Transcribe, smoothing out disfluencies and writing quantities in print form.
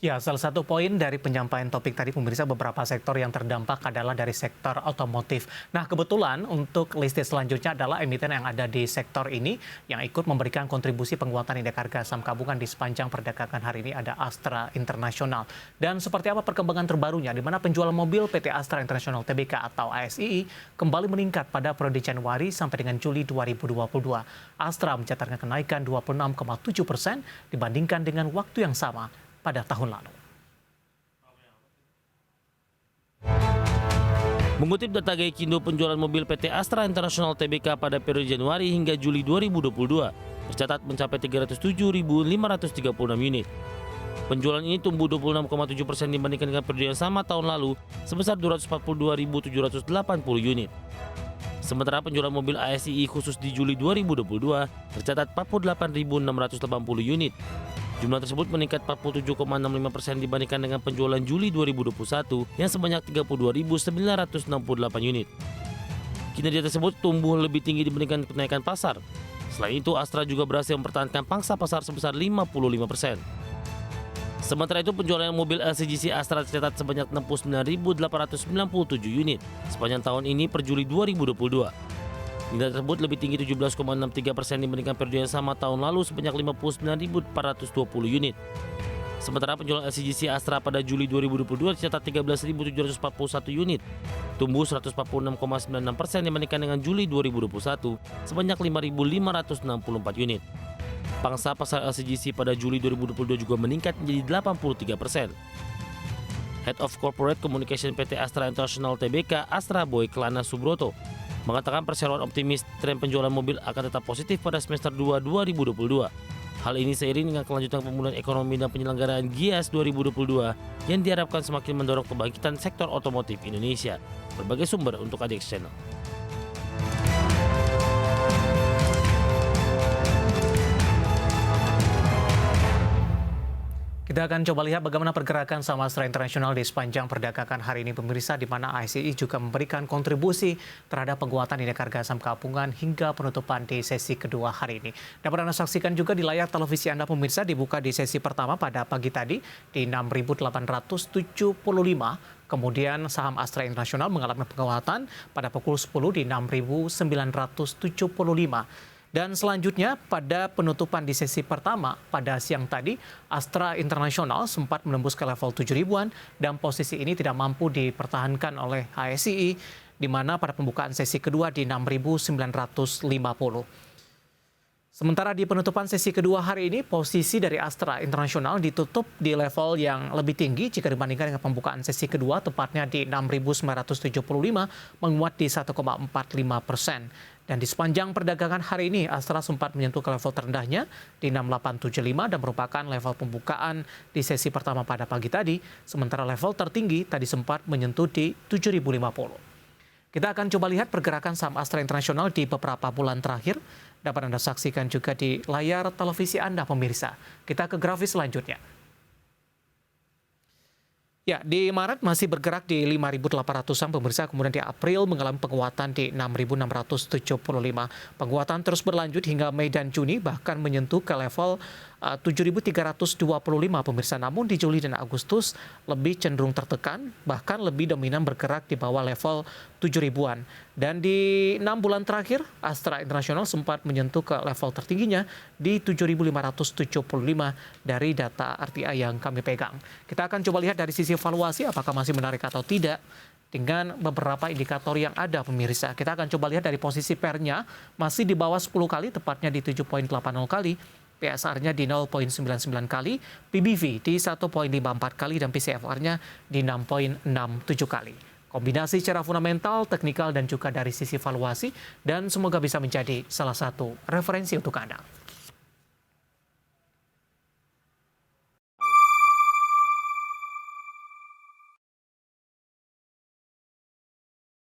Ya, salah satu poin dari penyampaian topik tadi pemirsa beberapa sektor yang terdampak adalah dari sektor otomotif. Nah, kebetulan untuk list selanjutnya adalah emiten yang ada di sektor ini yang ikut memberikan kontribusi penguatan indeks harga saham gabungan di sepanjang perdagangan hari ini ada Astra International. Dan seperti apa perkembangan terbarunya di mana penjualan mobil PT Astra International Tbk atau ASII kembali meningkat pada periode Januari sampai dengan Juli 2022. Astra mencatatkan kenaikan 26,7% dibandingkan dengan waktu yang sama pada tahun lalu. Mengutip data Gaikindo, penjualan mobil PT Astra International Tbk pada periode Januari hingga Juli 2022 tercatat mencapai 307.536 unit. Penjualan ini tumbuh 26,7% dibandingkan dengan periode yang sama tahun lalu sebesar 242.780 unit. Sementara penjualan mobil ASII khusus di Juli 2022 tercatat 48.680 unit. Jumlah tersebut meningkat 47,65% dibandingkan dengan penjualan Juli 2021 yang sebanyak 32.968 unit. Kinerja tersebut tumbuh lebih tinggi dibandingkan kenaikan pasar. Selain itu, Astra juga berhasil mempertahankan pangsa pasar sebesar 55%. Sementara itu, penjualan mobil LCGC Astra tercatat sebanyak 69.897 unit sepanjang tahun ini per Juli 2022. Nilai tersebut lebih tinggi 17,63% dibandingkan periode yang sama tahun lalu sebanyak 59.420 unit. Sementara penjualan LCGC Astra pada Juli 2022 tercatat 13.741 unit, tumbuh 146,96% dibandingkan dengan Juli 2021 sebanyak 5.564 unit. Pangsa pasar LCGC pada Juli 2022 juga meningkat menjadi 83%. Head of Corporate Communication PT Astra International Tbk, Astra Boy Kelana Subroto, mengatakan perseroan optimis tren penjualan mobil akan tetap positif pada semester 2 2022. Hal ini seiring dengan kelanjutan pemulihan ekonomi dan penyelenggaraan GIAS 2022 yang diharapkan semakin mendorong kebangkitan sektor otomotif Indonesia. Berbagai sumber untuk ADX Channel. Kita akan coba lihat bagaimana pergerakan saham Astra International di sepanjang perdagangan hari ini pemirsa, di mana ASII juga memberikan kontribusi terhadap penguatan indeks harga saham gabungan hingga penutupan di sesi kedua hari ini. Dapat Anda saksikan juga di layar televisi Anda pemirsa, dibuka di sesi pertama pada pagi tadi di 6.875. Kemudian saham Astra International mengalami penguatan pada pukul 10 di 6.975. Dan selanjutnya pada penutupan di sesi pertama pada siang tadi, Astra International sempat menembus ke level 7.000-an dan posisi ini tidak mampu dipertahankan oleh ASII di mana pada pembukaan sesi kedua di 6.950. Sementara di penutupan sesi kedua hari ini, posisi dari Astra International ditutup di level yang lebih tinggi jika dibandingkan dengan pembukaan sesi kedua, tepatnya di 6.975, menguat di 1,45%. Dan di sepanjang perdagangan hari ini, Astra sempat menyentuh ke level terendahnya di 6.875 dan merupakan level pembukaan di sesi pertama pada pagi tadi, sementara level tertinggi tadi sempat menyentuh di 7.050. Kita akan coba lihat pergerakan saham Astra International di beberapa bulan terakhir. Dapat Anda saksikan juga di layar televisi Anda pemirsa. Kita ke grafis selanjutnya. Ya, di Maret masih bergerak di 5.800-an pemirsa, kemudian di April mengalami penguatan di 6.675. Penguatan terus berlanjut hingga Mei dan Juni, bahkan menyentuh ke level 7.325 pemirsa. Namun di Juli dan Agustus lebih cenderung tertekan, bahkan lebih dominan bergerak di bawah level 7.000-an. Dan di 6 bulan terakhir, Astra International sempat menyentuh ke level tertingginya di 7.575 dari data RTI yang kami pegang. Kita akan coba lihat dari sisi evaluasi apakah masih menarik atau tidak dengan beberapa indikator yang ada pemirsa. Kita akan coba lihat dari posisi PER-nya masih di bawah 10 kali, tepatnya di 7.80 kali. PSR-nya di 0,99 kali, PBV di 1,54 kali, dan PCFR-nya di 6,67 kali. Kombinasi secara fundamental, teknikal, dan juga dari sisi valuasi, dan semoga bisa menjadi salah satu referensi untuk Anda.